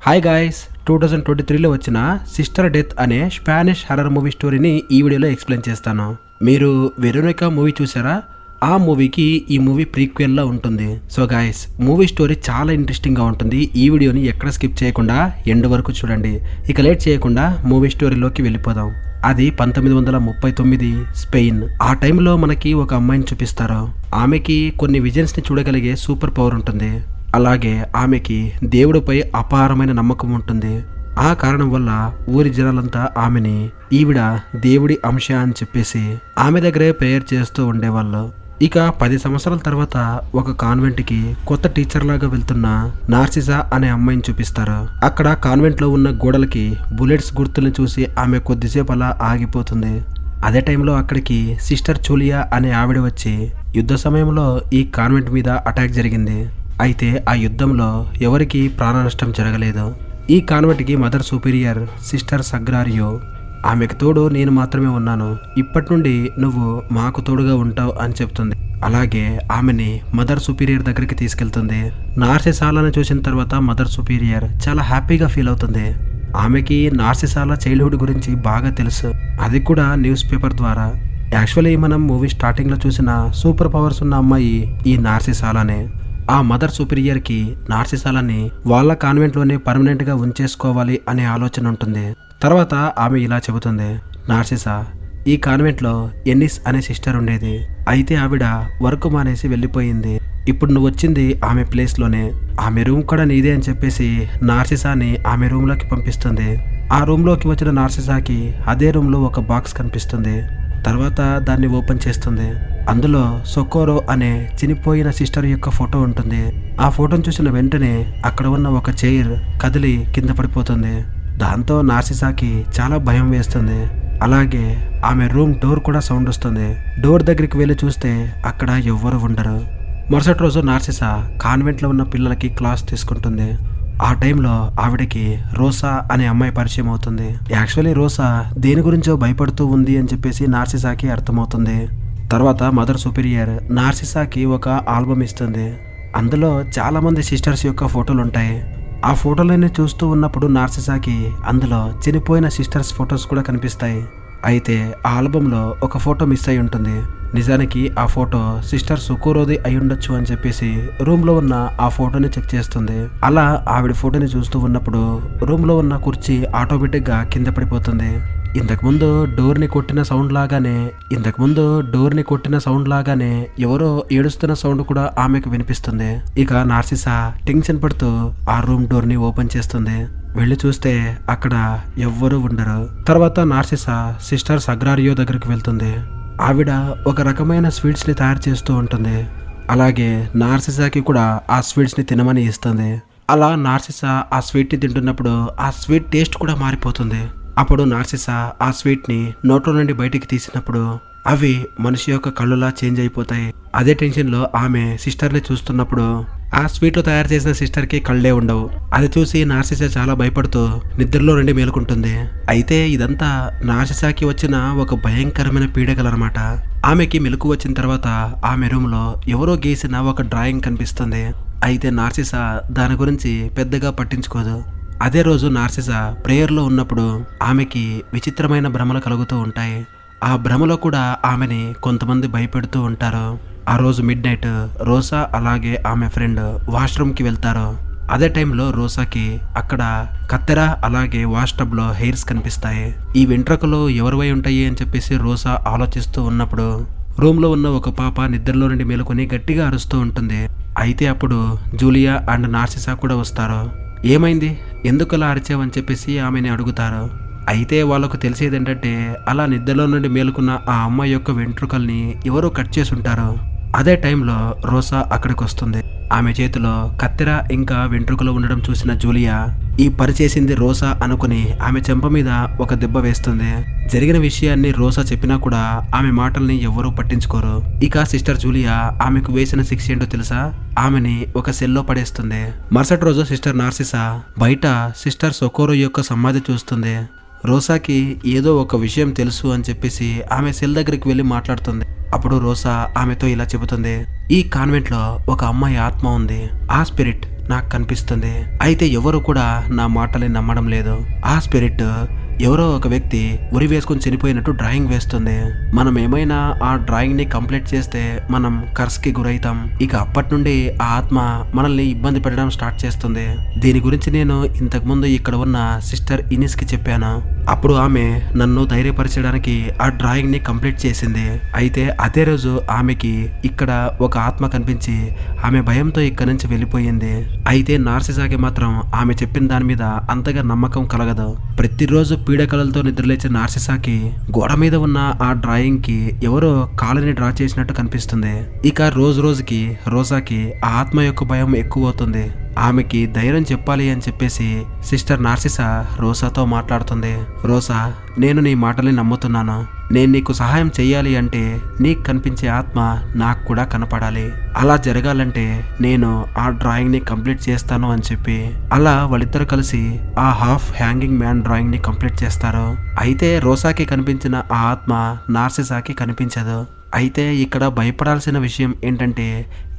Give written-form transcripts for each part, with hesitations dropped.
Hi guys, 2023లో వచ్చిన sister death అనే Spanish horror movie స్టోరీని ఈ వీడియోలో ఎక్స్ప్లెయిన్ చేస్తాను. మీరు వెరోనికా మూవీ చూసారా? ఆ మూవీకి ఈ మూవీ ప్రీక్వెల్లా ఉంటుంది. సో గాయ్స్, మూవీ స్టోరీ చాలా ఇంట్రెస్టింగ్గా ఉంటుంది. ఈ వీడియోని ఎక్కడ స్కిప్ చేయకుండా ఎండ్ వరకు చూడండి. ఇక లేట్ చేయకుండా మూవీ స్టోరీలోకి వెళ్ళిపోదాం. అది 1939 స్పెయిన్. ఆ టైంలో మనకి ఒక అమ్మాయిని చూపిస్తారు. ఆమెకి కొన్ని విజన్స్ని చూడగలిగే సూపర్ పవర్ ఉంటుంది. అలాగే ఆమెకి దేవుడిపై అపారమైన నమ్మకం ఉంటుంది. ఆ కారణం వల్ల ఊరి జనాలంతా ఆమెని ఈవిడ దేవుడి అంశ అని చెప్పేసి ఆమె దగ్గరే ప్రేయర్ చేస్తూ ఉండేవాళ్ళు. ఇక 10 సంవత్సరాల తర్వాత ఒక కాన్వెంట్కి కొత్త టీచర్ లాగా వెళ్తున్న నార్సిసా అనే అమ్మాయిని చూపిస్తారు. అక్కడ కాన్వెంట్ లో ఉన్న గోడలకి బుల్లెట్స్ గుర్తులను చూసి ఆమె కొద్దిసేపు అలా ఆగిపోతుంది. అదే టైంలో అక్కడికి సిస్టర్ జూలియా అనే ఆవిడ వచ్చి యుద్ధ సమయంలో ఈ కాన్వెంట్ మీద అటాక్ జరిగింది. అయితే ఆ యుద్ధంలో ఎవరికి ప్రాణ నష్టం జరగలేదు. ఈ కాన్వెంట్కి మదర్ సుపీరియర్ సిస్టర్ సగ్రారియో. ఆమెకు తోడు నేను మాత్రమే ఉన్నాను, ఇప్పటి నుండి నువ్వు మాకు తోడుగా ఉంటావు అని చెప్తుంది. అలాగే ఆమెని మదర్ సుపీరియర్ దగ్గరికి తీసుకెళ్తుంది. నార్సిసాలను చూసిన తర్వాత మదర్ సుపీరియర్ చాలా హ్యాపీగా ఫీల్ అవుతుంది. ఆమెకి నార్సిసాల చైల్డ్హుడ్ గురించి బాగా తెలుసు, అది కూడా న్యూస్ పేపర్ ద్వారా. యాక్చువల్లీ మనం మూవీ స్టార్టింగ్లో చూసిన సూపర్ పవర్స్ ఉన్న అమ్మాయి ఈ నార్సిసాలనే. ఆ మదర్ సుపీరియర్కి నార్సిసాలని వాళ్ళ కాన్వెంట్లోనే పర్మనెంట్గా ఉంచేసుకోవాలి అనే ఆలోచన ఉంటుంది. తర్వాత ఆమె ఇలా చెబుతుంది, నార్సిసా, ఈ కాన్వెంట్లో ఎన్నిస్ అనే సిస్టర్ ఉండేది. అయితే ఆవిడ వర్క్ మానేసి వెళ్ళిపోయింది. ఇప్పుడు నువ్వు వచ్చింది ఆమె ప్లేస్లోనే. ఆమె రూమ్ కూడా నీదే అని చెప్పేసి నార్సిసాని ఆమె రూమ్లోకి పంపిస్తుంది. ఆ రూమ్లోకి వచ్చిన నార్సిసాకి అదే రూమ్లో ఒక బాక్స్ కనిపిస్తుంది. తర్వాత దాన్ని ఓపెన్ చేస్తుంది. అందులో సొకోరో అనే చనిపోయిన సిస్టర్ యొక్క ఫోటో ఉంటుంది. ఆ ఫోటోను చూసిన వెంటనే అక్కడ ఉన్న ఒక చైర్ కదిలి కింద పడిపోతుంది. దాంతో నార్సిసాకి చాలా భయం వేస్తుంది. అలాగే ఆమె రూమ్ డోర్ కూడా సౌండ్ వస్తుంది. డోర్ దగ్గరికి వెళ్ళి చూస్తే అక్కడ ఎవ్వరు ఉండరు. మరుసటి రోజు నార్సిసా కాన్వెంట్లో ఉన్న పిల్లలకి క్లాస్ తీసుకుంటుంది. ఆ టైంలో ఆవిడకి రోసా అనే అమ్మాయి పరిచయం అవుతుంది. యాక్చువల్లీ రోసా దేని గురించో భయపడుతూ ఉంది అని చెప్పేసి నార్సిసాకి అర్థమవుతుంది. తర్వాత మదర్ సుపీరియర్ నార్సిసాకి ఒక ఆల్బమ్ ఇస్తుంది. అందులో చాలా మంది సిస్టర్స్ యొక్క ఫోటోలు ఉంటాయి. ఆ ఫోటోలన్నీ చూస్తూ ఉన్నప్పుడు నార్సిసాకి అందులో చనిపోయిన సిస్టర్స్ ఫొటోస్ కూడా కనిపిస్తాయి. అయితే ఆ ఆల్బంలో ఒక ఫోటో మిస్ అయి ఉంటుంది. నిజానికి ఆ ఫోటో సిస్టర్ సుకోరోది అయి ఉండొచ్చు అని చెప్పేసి రూమ్లో ఉన్న ఆ ఫోటోని చెక్ చేస్తుంది. అలా ఆవిడ ఫోటోని చూస్తూ ఉన్నప్పుడు రూమ్లో ఉన్న కుర్చీ ఆటోమేటిక్గా కింద పడిపోతుంది. ఇంతకుముందు డోర్ని కొట్టిన సౌండ్ లాగానే ఎవరో ఏడుస్తున్న సౌండ్ కూడా ఆమెకు వినిపిస్తుంది. ఇక నార్సిసా టెన్షన్ పడుతూ ఆ రూమ్ డోర్ని ఓపెన్ చేస్తుంది. వెళ్ళి చూస్తే అక్కడ ఎవ్వరూ ఉండరు. తర్వాత నార్సిసా సిస్టర్ సగ్రారియో దగ్గరికి వెళ్తుంది. ఆవిడ ఒక రకమైన స్వీట్స్ని తయారు చేస్తూ ఉంటుంది. అలాగే నార్సిసాకి కూడా ఆ స్వీట్స్ని తినమని ఇస్తుంది. అలా నార్సిసా ఆ స్వీట్ని తింటున్నప్పుడు ఆ స్వీట్ టేస్ట్ కూడా మారిపోతుంది. అప్పుడు నార్సిసా ఆ స్వీట్ని నోట్లో నుండి బయటికి తీసినప్పుడు అవి మనిషి యొక్క కళ్ళులా చేంజ్ అయిపోతాయి. అదే టెన్షన్లో ఆమె సిస్టర్ని చూస్తున్నప్పుడు ఆ స్వీట్లో తయారు చేసిన సిస్టర్కి కళ్ళే ఉండవు. అది చూసి నార్సిసా చాలా భయపడుతూ నిద్రలో నుండి మేలుకుంటుంది. అయితే ఇదంతా నార్సిసాకి వచ్చిన ఒక భయంకరమైన పీడకలనమాట. ఆమెకి మెలకు వచ్చిన తర్వాత ఆమె రూమ్లో ఎవరో గీసిన ఒక డ్రాయింగ్ కనిపిస్తుంది. అయితే నార్సిసా దాని గురించి పెద్దగా పట్టించుకోదు. అదే రోజు నార్సిసా ప్రేయర్లో ఉన్నప్పుడు ఆమెకి విచిత్రమైన భ్రమలు కలుగుతూ ఉంటాయి. ఆ భ్రమలో కూడా ఆమెని కొంతమంది భయపెడుతూ ఉంటారు. ఆ రోజు మిడ్ నైట్ రోసా అలాగే ఆమె ఫ్రెండ్ వాష్రూమ్కి వెళ్తారు. అదే టైంలో రోసాకి అక్కడ కత్తెర అలాగే వాష్ టబ్లో హెయిర్స్ కనిపిస్తాయి. ఈ వెంట్రుకలు ఎవరివై ఉంటాయి అని చెప్పేసి రోసా ఆలోచిస్తూ ఉన్నప్పుడు రూమ్లో ఉన్న ఒక పాప నిద్రలో నుండి మేలుకొని గట్టిగా అరుస్తూ ఉంటుంది. అయితే అప్పుడు జూలియా అండ్ నార్సిసా కూడా వస్తారు. ఏమైంది, ఎందుకు అలా అరిచావని చెప్పేసి ఆమెని అడుగుతారు. అయితే వాళ్ళకు తెలిసేది ఏంటంటే అలా నిద్రలో నుండి మేలుకున్న ఆ అమ్మాయి యొక్క వెంట్రుకల్ని ఎవరో కట్ చేసి ఉంటారు. అదే టైంలో రోసా అక్కడికి వస్తుంది. ఆమె చేతిలో కత్తెర ఇంకా వెంట్రుకలు ఉండడం చూసిన జూలియా ఈ పని చేసింది రోసా అనుకుని ఆమె చెంప మీద ఒక దెబ్బ వేస్తుంది. జరిగిన విషయాన్ని రోసా చెప్పినా కూడా ఆమె మాటల్ని ఎవ్వరూ పట్టించుకోరు. ఇక సిస్టర్ జూలియా ఆమెకు వేసిన శిక్ష ఏంటో తెలుసా? ఆమెని ఒక సెల్లో పడేస్తుంది. మరుసటి రోజు సిస్టర్ నార్సిసా బయట సిస్టర్ సొకోరో యొక్క సమాధి చూస్తుంది. రోసాకి ఏదో ఒక విషయం తెలుసు అని చెప్పేసి ఆమె సెల్ దగ్గరికి వెళ్ళి మాట్లాడుతుంది. అప్పుడు రోసా ఆమెతో ఇలా చెబుతుంది, ఈ కాన్వెంట్లో ఒక అమ్మాయి ఆత్మ ఉంది. ఆ స్పిరిట్ నాకు కనిపిస్తుంది. అయితే ఎవరు కూడా నా మాటల్ని నమ్మడం లేదు. ఆ స్పిరిట్ ఎవరో ఒక వ్యక్తి ఉరి వేసుకుని చనిపోయినట్టు డ్రాయింగ్ వేస్తుంది. మనం ఏమైనా ఆ డ్రాయింగ్ ని కంప్లీట్ చేస్తే మనం కర్స్ కి గురైతాం. ఇక అప్పటి నుండి ఆ ఆత్మ మనల్ని ఇబ్బంది పెట్టడం స్టార్ట్ చేస్తుంది. దీని గురించి నేను ఇంతకు ముందు ఇక్కడ ఉన్న సిస్టర్ ఇనిస్ కి చెప్పాను. అప్పుడు ఆమె నన్ను ధైర్యపరచడానికి ఆ డ్రాయింగ్ ని కంప్లీట్ చేసింది. అయితే అదే రోజు ఆమెకి ఇక్కడ ఒక ఆత్మ కనిపించి ఆమె భయంతో ఇక్కడి నుంచి వెళ్ళిపోయింది. అయితే నార్సిసాకి మాత్రం ఆమె చెప్పిన దాని మీద అంతగా నమ్మకం కలగదు. ప్రతిరోజు పీడకలలతో నిద్రలేచే నార్సిసాకి గోడ మీద ఉన్న ఆ డ్రాయింగ్ కి ఎవరో కాలుని డ్రా చేసినట్టు కనిపిస్తుంది. ఇక రోజు రోజుకి రోజాకి ఆ ఆత్మ యొక్క భయం ఎక్కువ అవుతుంది. ఆమెకి ధైర్యం చెప్పాలి అని చెప్పేసి సిస్టర్ నార్సిసా రోసాతో మాట్లాడుతుంది. రోసా, నేను నీ మాటల్ని నమ్ముతున్నాను. నేను నీకు సహాయం చెయ్యాలి అంటే నీకు కనిపించే ఆత్మ నాకు కూడా కనపడాలి. అలా జరగాలంటే నేను ఆ డ్రాయింగ్ ని కంప్లీట్ చేస్తాను అని చెప్పి అలా వాళ్ళిద్దరు కలిసి ఆ హాఫ్ హ్యాంగింగ్ మ్యాన్ డ్రాయింగ్ ని కంప్లీట్ చేస్తారు. అయితే రోసాకి కనిపించిన ఆ ఆత్మ నార్సిసాకి కనిపించదు. అయితే ఇక్కడ భయపడాల్సిన విషయం ఏంటంటే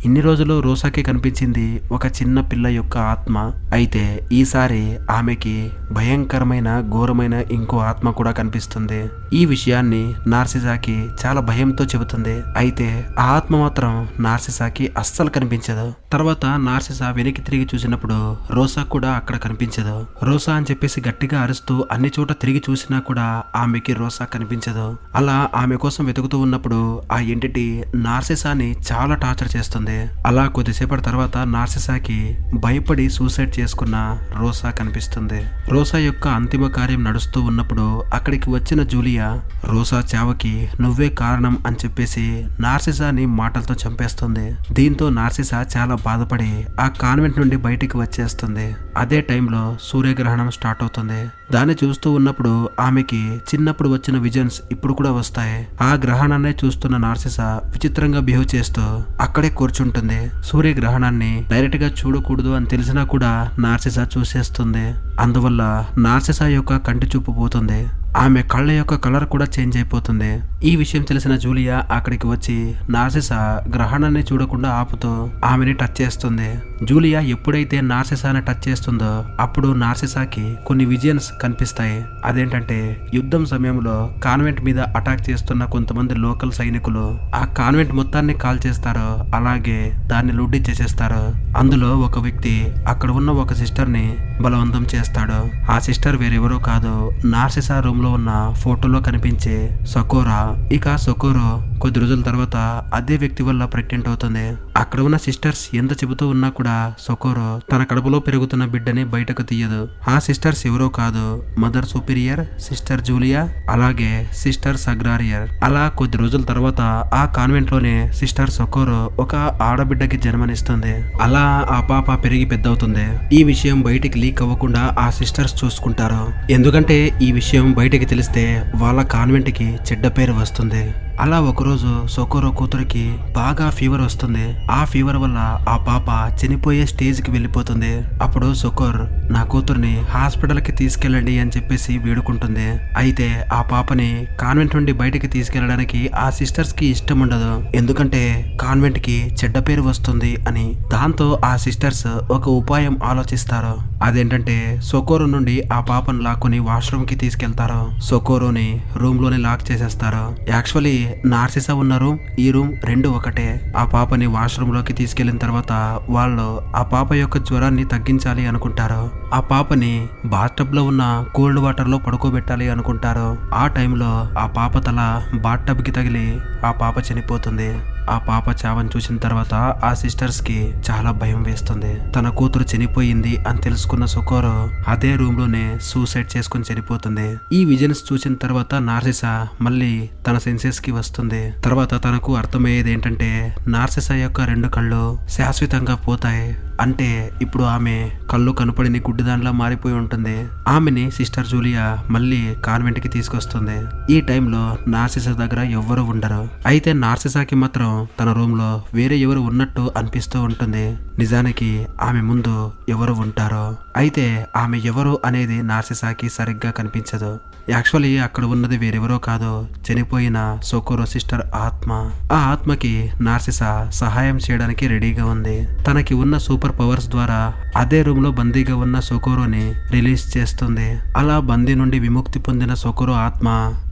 ఇన్ని రోజులు రోసాకి కనిపించింది ఒక చిన్న పిల్ల యొక్క ఆత్మ. అయితే ఈసారి ఆమెకి భయంకరమైన ఘోరమైన ఇంకో ఆత్మ కూడా కనిపిస్తుంది. ఈ విషయాన్ని నార్సిసాకి చాలా భయంతో చెబుతుంది. అయితే ఆ ఆత్మ మాత్రం నార్సిసాకి అస్సలు కనిపించదు. తర్వాత నార్సిసా వెనక్కి తిరిగి చూసినప్పుడు రోసా కూడా అక్కడ కనిపించదు. రోసా అని చెప్పేసి గట్టిగా అరుస్తూ అన్ని చోట తిరిగి చూసినా కూడా ఆమెకి రోసా కనిపించదు. అలా ఆమె కోసం వెతుకుతూ ఉన్నప్పుడు ఆ ఎంటిటీ నార్సిసాని చాలా టార్చర్ చేస్తుంది. అలా కొద్దిసేపటి తర్వాత నార్సిసాకి భయపడి సూసైడ్ చేసుకున్న రోసా కనిపిస్తుంది. రోసా యొక్క అంతిమ కార్యం నడుస్తూ ఉన్నప్పుడు అక్కడికి వచ్చిన జూలియా రోసా చావుకి నువ్వే కారణం అని చెప్పేసి నార్సిసాని మాటలతో చంపేస్తుంది. దీంతో నార్సిసా చాలా బాధపడి ఆ కాన్వెంట్ నుండి బయటికి వచ్చేస్తుంది. అదే టైంలో సూర్యగ్రహణం స్టార్ట్ అవుతుంది. దాన్ని చూస్తూ ఉన్నప్పుడు ఆమెకి చిన్నప్పుడు వచ్చిన విజన్స్ ఇప్పుడు కూడా వస్తాయి. ఆ గ్రహణాన్ని చూస్తున్న నార్సిసా విచిత్రంగా బిహేవ్ చేస్తూ అక్కడే కూర్చుంటుంది. సూర్యగ్రహణాన్ని డైరెక్ట్ గా చూడకూడదు అని తెలిసినా కూడా నార్సిసా చూసేస్తుంది. అందువల్ల నార్సిసా యొక్క కంటి చూపు పోతుంది. ఆమె కళ్ళ యొక్క కలర్ కూడా చేంజ్ అయిపోతుంది. ఈ విషయం తెలిసిన జూలియా అక్కడికి వచ్చి నార్సిసా గ్రహణాన్ని చూడకుండా ఆపుతూ ఆమెని టచ్ చేస్తుంది. జూలియా ఎప్పుడైతే నార్సిసాని టచ్ చేస్తుందో అప్పుడు నార్సిసాకి కొన్ని విజన్స్ కనిపిస్తాయి. అదేంటంటే యుద్ధం సమయంలో కాన్వెంట్ మీద అటాక్ చేస్తున్న కొంతమంది లోకల్ సైనికులు ఆ కాన్వెంట్ మొత్తాన్ని కాల్ చేస్తారు. అలాగే దాన్ని లూటీ చేసేస్తారు. అందులో ఒక వ్యక్తి అక్కడ ఉన్న ఒక సిస్టర్ ని బలవంతం చేస్తాడు. ఆ సిస్టర్ వేరెవరో కాదు, నార్సిసా రూమ్ లో ఉన్న ఫోటోలో కనిపించే సకోరా. ఇక సకోరో కొద్ది రోజుల తర్వాత అదే వ్యక్తి వల్ల ప్రెగ్నెంట్ అవుతుంది. అక్కడ ఉన్న సిస్టర్స్ ఎంత చెబుతూ ఉన్నా కూడా సకోరో తన కడుపులో పెరుగుతున్న బిడ్డని బయటకు తీయదు. ఆ సిస్టర్స్ ఎవరో కాదు, మదర్ సుపీరియర్, సిస్టర్ జూలియా, అలాగే సిస్టర్ సగ్రారియర్. అలా కొద్ది రోజుల తర్వాత ఆ కాన్వెంట్ లోనే సిస్టర్ సకోరో ఒక ఆడబిడ్డకి జన్మనిస్తుంది. అలా ఆ పాప పెరిగి పెద్దవుతుంది. ఈ విషయం బయటికి లీక్ అవ్వకుండా ఆ సిస్టర్స్ చూసుకుంటారు. ఎందుకంటే ఈ విషయం బయటికి తెలిస్తే వాళ్ళ కాన్వెంట్ కి చెడ్డ పేరు వస్తుంది. అలా ఒకరోజు సొకోరో కూతురికి బాగా ఫీవర్ వస్తుంది. ఆ ఫీవర్ వల్ల ఆ పాప చనిపోయే స్టేజ్ కి వెళ్ళిపోతుంది. అప్పుడు సొకోర్ నా కూతుర్ని హాస్పిటల్ కి తీసుకెళ్ళండి అని చెప్పేసి వేడుకుంటుంది. అయితే ఆ పాపని కాన్వెంట్ నుండి బయటికి తీసుకెళ్లడానికి ఆ సిస్టర్స్ కి ఇష్టం ఉండదు. ఎందుకంటే కాన్వెంట్ కి చెడ్డ పేరు వస్తుంది అని. దాంతో ఆ సిస్టర్స్ ఒక ఉపాయం ఆలోచిస్తారు. అదేంటంటే సొకోరో నుండి ఆ పాపను లాక్కుని వాష్రూమ్ కి తీసుకెళ్తారు. సొకోరోని రూమ్ లోనే లాక్ చేసేస్తారు. యాక్చువల్లీ నార్సిసా ఉన్న రూమ్ ఈ రూమ్ రెండు ఒకటే. ఆ పాపని వాష్రూమ్ లోకి తీసుకెళ్లిన తర్వాత వాళ్ళు ఆ పాప యొక్క జ్వరాన్ని తగ్గించాలి అనుకుంటారు. ఆ పాపని బాత్టబ్ లో ఉన్న కోల్డ్ వాటర్ లో పడుకోబెట్టాలి అనుకుంటారు. ఆ టైంలో ఆ పాప తల బాత్టబ్ కి తగిలి ఆ పాప చనిపోతుంది. ఆ పాప చావని చూసిన తర్వాత ఆ సిస్టర్స్ కి చాలా భయం వేస్తుంది. తన కూతురు చనిపోయింది అని తెలుసుకున్న సొకోరో అదే రూమ్ లోనే సూసైడ్ చేసుకుని చనిపోతుంది. ఈ విజన్స్ చూసిన తర్వాత నార్సిసా మళ్ళీ తన సెన్సెస్ కి వస్తుంది. తర్వాత తనకు అర్థమయ్యేది ఏంటంటే నార్సిసా యొక్క రెండు కళ్ళు శాశ్వతంగా పోతాయి. అంటే ఇప్పుడు ఆమె కళ్ళు కనపడిని గుడ్డిదానిలా మారిపోయి ఉంటుంది. ఆమెని సిస్టర్ జూలియా మళ్ళీ కాన్వెంట్ కి తీసుకొస్తుంది. ఈ టైంలో నార్సిసా దగ్గర ఎవ్వరూ ఉండరు. అయితే నార్సిసాకి మాత్రం తన రూమ్ లో వేరే ఎవరు ఉన్నట్టు అనిపిస్తూ ఉంటుంది. నిజానికి ఆమె ముందు ఎవరు ఉంటారో. అయితే ఆమె ఎవరు అనేది నార్సిసాకి సరిగ్గా కనిపించదు. యాక్చువల్లీ అక్కడ ఉన్నది వేరెవరో కాదు, చనిపోయిన సోకోరో సిస్టర్ ఆత్మ. ఆ ఆత్మకి నార్సిసా సహాయం చేయడానికి రెడీగా ఉంది. తనకి ఉన్న సూపర్ పవర్స్ ద్వారా అదే రూమ్ లో బందీగా ఉన్న సోకోరోని రిలీజ్ చేస్తుంది. అలా బందీ నుండి విముక్తి పొందిన సోకోరో ఆత్మ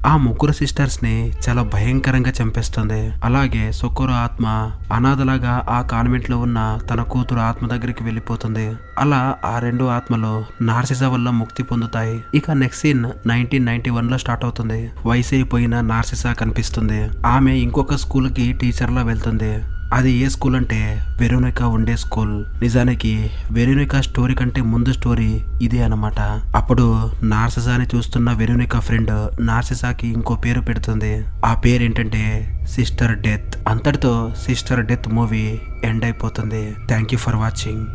ఆ ముగ్గురు సిస్టర్స్ ని చాలా భయంకరంగా చంపేస్తుంది. అలాగే సోకోరో ఆత్మ అనాథలాగా ఆ కాన్వెంట్ లో ఉన్న తన కూతురు ఆత్మ దగ్గరికి వెళ్ళిపోతుంది. అలా ఆ రెండు ఆత్మలు నార్సిసా వల్ల ముక్తి పొందుతాయి. ఇక నెక్స్ట్ సీన్ 1991 లో స్టార్ట్ అవుతుంది. వయసు అయిపోయిన నార్సిసా కనిపిస్తుంది. ఆమె ఇంకొక స్కూల్ కి టీచర్ లా వెళ్తుంది. అది ఏ స్కూల్ అంటే వెరోనికా ఉండే స్కూల్. నిజానికి వెరోనికా స్టోరీ కంటే ముందు స్టోరీ ఇదే అన్నమాట. అప్పుడు నార్సిసాని చూస్తున్న వెరోనికా ఫ్రెండ్ నార్సిసాకి ఇంకో పేరు పెడుతుంది. ఆ పేరు ఏంటంటే సిస్టర్ డెత్. అంతటితో సిస్టర్ డెత్ మూవీ ఎండ్ అయిపోతుంది. Thank you for watching.